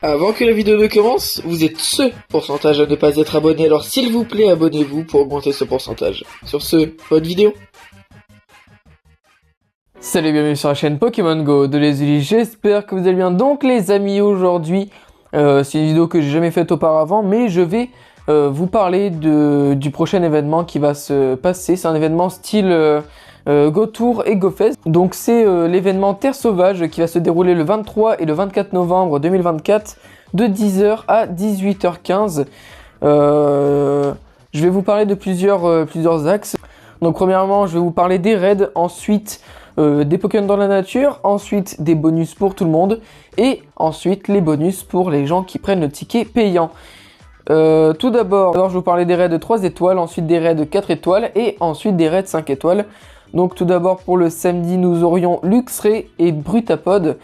Avant que la vidéo ne commence, vous êtes ce pourcentage à ne pas être abonné, alors s'il vous plaît abonnez-vous pour augmenter ce pourcentage. Sur ce, bonne vidéo. Salut, bienvenue sur la chaîne Pokémon Go de Les Ulis, j'espère que vous allez bien. Donc les amis, aujourd'hui, c'est une vidéo que j'ai jamais faite auparavant, mais je vais vous parler du prochain événement qui va se passer. C'est un événement style Go Tour et Go Fest. Donc c'est l'événement Terre Sauvage qui va se dérouler le 23 et le 24 novembre 2024 de 10h à 18h15. Je vais vous parler de plusieurs axes. Donc premièrement, je vais vous parler des raids, ensuite des Pokémon dans la nature, ensuite des bonus pour tout le monde, et ensuite les bonus pour les gens qui prennent le ticket payant. Tout d'abord, je vais vous parler des raids de 3 étoiles, ensuite des raids de 4 étoiles, et ensuite des raids 5 étoiles. Donc tout d'abord pour le samedi, nous aurions Luxray et Brutapod,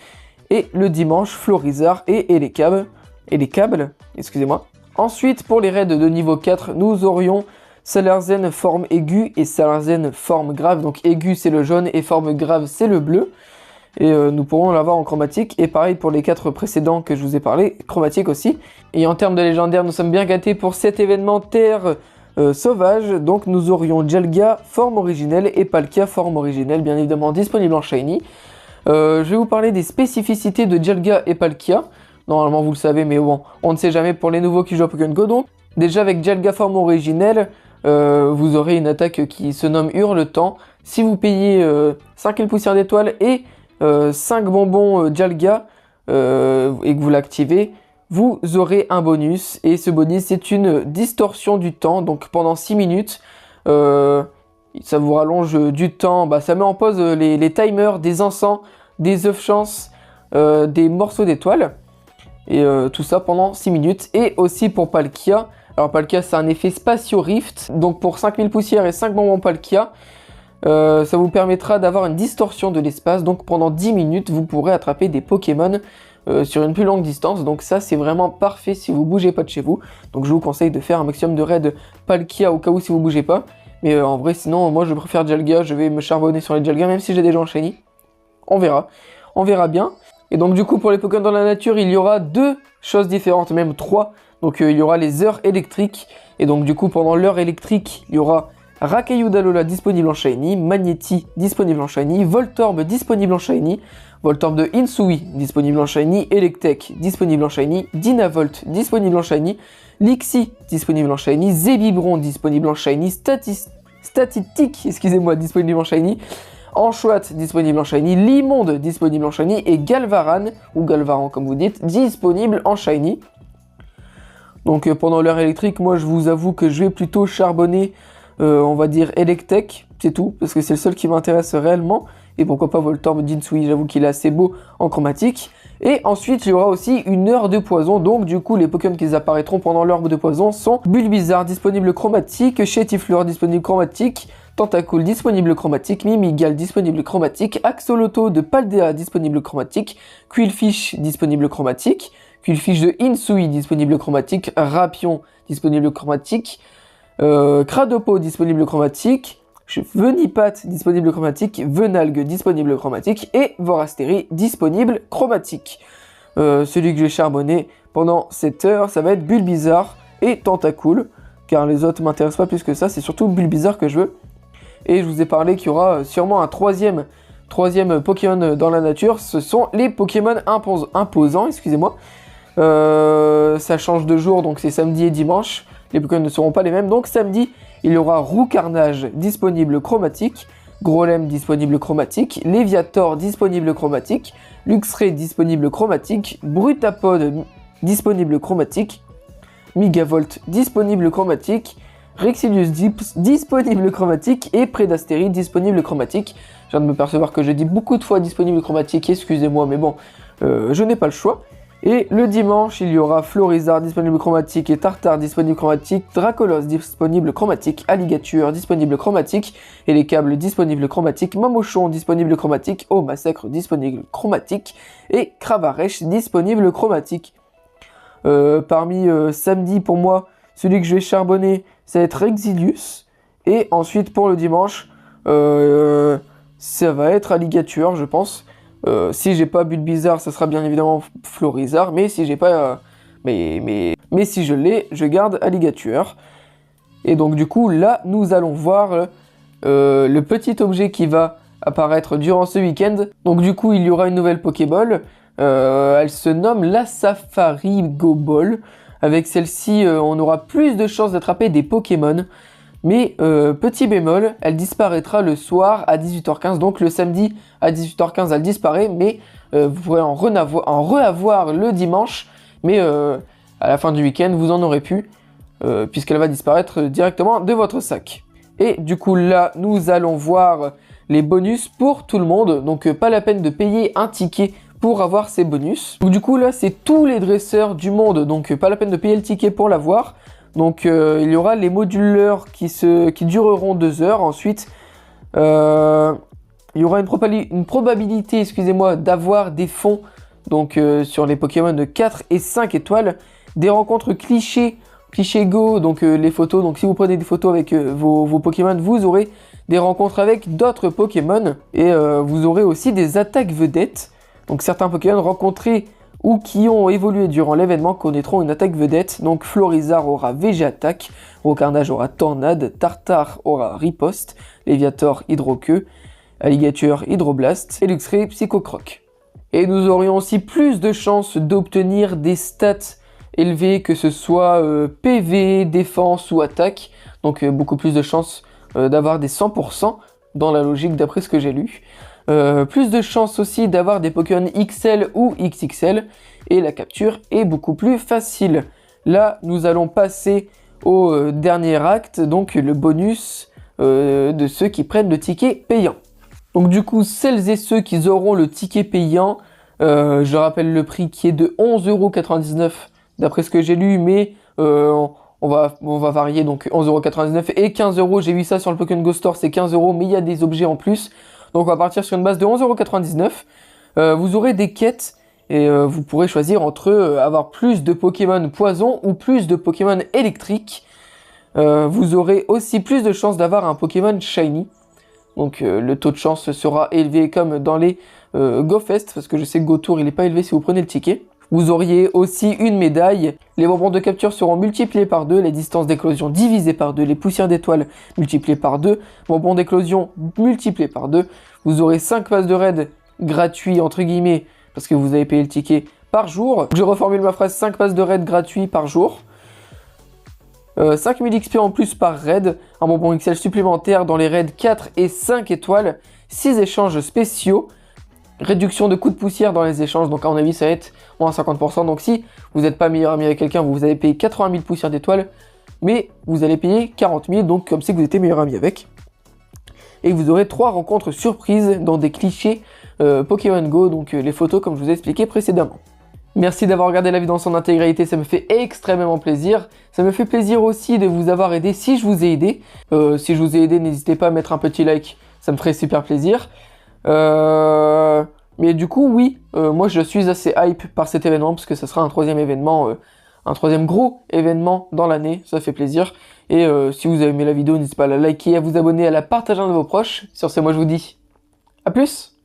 et le dimanche, Florizarre et Elekable, excusez-moi. Ensuite pour les raids de niveau 4, nous aurions Salarzane forme aiguë et Salarzane forme grave. Donc aigu c'est le jaune et forme grave c'est le bleu. Et nous pourrons l'avoir en chromatique. Et pareil pour les 4 précédents que je vous ai parlé, chromatique aussi. Et en termes de légendaire, nous sommes bien gâtés pour cet événement Terre Sauvage. Donc nous aurions Dialga forme originelle et Palkia forme originelle, bien évidemment disponible en Shiny. Je vais vous parler des spécificités de Dialga et Palkia. Normalement vous le savez, mais bon, on ne sait jamais pour les nouveaux qui jouent à Pokémon Go. Donc déjà avec Dialga forme originelle, vous aurez une attaque qui se nomme Hurle-Temps. Si vous payez 5000 poussières d'étoiles et 5 bonbons Dialga et que vous l'activez, vous aurez un bonus. Et ce bonus, c'est une distorsion du temps. Donc pendant 6 minutes, ça vous rallonge du temps. Ça met en pause les timers des encens, des œufs chance, des morceaux d'étoiles. Et tout ça pendant 6 minutes. Et aussi pour Palkia. Alors Palkia c'est un effet Spatio Rift, donc pour 5000 poussières et 5 bonbons Palkia, ça vous permettra d'avoir une distorsion de l'espace, donc pendant 10 minutes vous pourrez attraper des Pokémon sur une plus longue distance, donc ça c'est vraiment parfait si vous bougez pas de chez vous. Donc je vous conseille de faire un maximum de raids Palkia au cas où si vous bougez pas, mais en vrai sinon moi je préfère Dialga, je vais me charbonner sur les Dialga même si j'ai déjà en Shiny, on verra bien. Et donc du coup pour les Pokémon dans la nature il y aura 2 choses différentes, même 3. Donc il y aura les heures électriques, et donc du coup pendant l'heure électrique, il y aura Racaillou-Dalola disponible en Shiny, Magnéti disponible en Shiny, Voltorb disponible en Shiny, Voltorb de Insui disponible en Shiny, Electek disponible en Shiny, Dynavolt disponible en Shiny, Lixie disponible en Shiny, Zébibron disponible en Shiny, Static, excusez-moi, disponible en Shiny, Anchoat disponible en Shiny, Limonde disponible en Shiny, et Galvaran, ou Galvaran comme vous dites, disponible en Shiny. Donc pendant l'heure électrique, moi je vous avoue que je vais plutôt charbonner, on va dire Electek, c'est tout, parce que c'est le seul qui m'intéresse réellement. Et pourquoi pas Voltorb d'Insui, j'avoue qu'il est assez beau en chromatique. Et ensuite il y aura aussi une heure de poison, donc du coup les Pokémon qui apparaîtront pendant l'heure de poison sont Bulbizarre disponible chromatique, Chétifleur disponible chromatique, Tentacool disponible chromatique, Mimigal disponible chromatique, Axolotl de Paldea disponible chromatique, Quillfish disponible chromatique, Quillfish de Insui disponible chromatique, Rapion disponible chromatique, Cradopo disponible chromatique, Venipat disponible chromatique, Venalgue disponible chromatique et Vorasteri disponible chromatique. Celui que je vais charbonner pendant cette heure, ça va être Bulbizarre et Tentacool, car les autres m'intéressent pas plus que ça, c'est surtout Bulbizarre que je veux. Et je vous ai parlé qu'il y aura sûrement un troisième Pokémon dans la nature, ce sont les Pokémon imposants, excusez-moi. Ça change de jour, donc c'est samedi et dimanche. Les Pokémon ne seront pas les mêmes. Donc samedi, il y aura Roucarnage disponible chromatique, Grolem disponible chromatique, Léviator disponible chromatique, Luxray disponible chromatique, Brutapod disponible chromatique, Migavolt disponible chromatique, Rexidius disponible chromatique et Prédasteri disponible chromatique. Je viens de me percevoir que j'ai dit beaucoup de fois disponible chromatique, excusez-moi, mais bon, je n'ai pas le choix. Et le dimanche, il y aura Florizarre disponible chromatique et Tartare disponible chromatique, Dracolos disponible chromatique, Alligator disponible chromatique, Elekable disponible chromatique, Mamochon disponible chromatique, Oh Massacre disponible chromatique et Cravaresh disponible chromatique. Parmi samedi pour moi, celui que je vais charbonner, ça va être Exilius. Et ensuite pour le dimanche, ça va être Alligator je pense. Si j'ai pas Bulbizarre, ça sera bien évidemment Florizarre, mais si j'ai pas... mais si je l'ai, je garde Alligator. Et donc du coup, là, nous allons voir le petit objet qui va apparaître durant ce week-end. Donc du coup, il y aura une nouvelle Pokéball. Elle se nomme la Safari Go Ball. Avec celle-ci, on aura plus de chances d'attraper des Pokémon. Mais petit bémol, elle disparaîtra le soir à 18h15. Donc le samedi à 18h15, elle disparaît. Mais vous pourrez en re-avoir le dimanche. Mais à la fin du week-end, vous en aurez plus. Puisqu'elle va disparaître directement de votre sac. Et du coup là, nous allons voir les bonus pour tout le monde. Donc pas la peine de payer un ticket pour avoir ces bonus. Donc du coup là, c'est tous les dresseurs du monde. Donc pas la peine de payer le ticket pour l'avoir. Donc il y aura les moduleurs qui dureront 2 heures. Ensuite, il y aura une probabilité, excusez-moi, d'avoir des fonds. Donc sur les Pokémon de 4 et 5 étoiles. Des rencontres clichés Go, donc les photos, donc si vous prenez des photos avec vos Pokémon, vous aurez des rencontres avec d'autres Pokémon, et vous aurez aussi des attaques vedettes, donc certains Pokémon rencontrés ou qui ont évolué durant l'événement connaîtront une attaque vedette, donc Florizarre aura Végéattaque, Rocarnage aura Tornade, Tartare aura Riposte, Léviator Hydroqueue, Alligator Hydroblast, et Luxray Psychocroc. Et nous aurions aussi plus de chances d'obtenir des stats élevé, que ce soit PV, défense ou attaque. Donc beaucoup plus de chances d'avoir des 100% dans la logique d'après ce que j'ai lu. Plus de chances aussi d'avoir des Pokémon XL ou XXL. Et la capture est beaucoup plus facile. Là, nous allons passer au dernier acte, donc le bonus de ceux qui prennent le ticket payant. Donc du coup, celles et ceux qui auront le ticket payant, je rappelle le prix qui est de 11,99€ d'après ce que j'ai lu, mais on va varier, donc 11,99€ et 15€. J'ai vu ça sur le Pokémon Go Store, c'est 15€, mais il y a des objets en plus. Donc on va partir sur une base de 11,99€. Vous aurez des quêtes, et vous pourrez choisir entre avoir plus de Pokémon poison ou plus de Pokémon électriques. Vous aurez aussi plus de chances d'avoir un Pokémon Shiny. Donc le taux de chance sera élevé comme dans les GoFest, parce que je sais que GoTour il n'est pas élevé si vous prenez le ticket. Vous auriez aussi une médaille, les bonbons de capture seront multipliés par 2, les distances d'éclosion divisées par 2, les poussières d'étoiles multipliées par 2, bonbons d'éclosion multipliés par 2, vous aurez 5 passes de raid gratuits entre guillemets, parce que vous avez payé le ticket par jour. Je reformule ma phrase, 5 passes de raid gratuits par jour. 5000 XP en plus par raid, un bonbon XL supplémentaire dans les raids 4 et 5 étoiles, 6 échanges spéciaux, réduction de coûts de poussière dans les échanges, donc à mon avis ça va être moins 50%, donc si vous n'êtes pas meilleur ami avec quelqu'un, vous allez payer 80 000 poussières d'étoiles, mais vous allez payer 40 000, donc comme si vous étiez meilleur ami avec. Et vous aurez 3 rencontres surprises dans des clichés Pokémon Go, donc les photos comme je vous ai expliqué précédemment. Merci d'avoir regardé la vidéo dans son intégralité, ça me fait extrêmement plaisir. Ça me fait plaisir aussi de vous avoir aidé si je vous ai aidé. Si je vous ai aidé, n'hésitez pas à mettre un petit like, ça me ferait super plaisir. Mais du coup, oui, moi je suis assez hype par cet événement, parce que ça sera un troisième événement, un troisième gros événement dans l'année, ça fait plaisir. Et si vous avez aimé la vidéo, n'hésitez pas à la liker, à vous abonner, à la partager à vos proches. Sur ce, moi je vous dis à plus!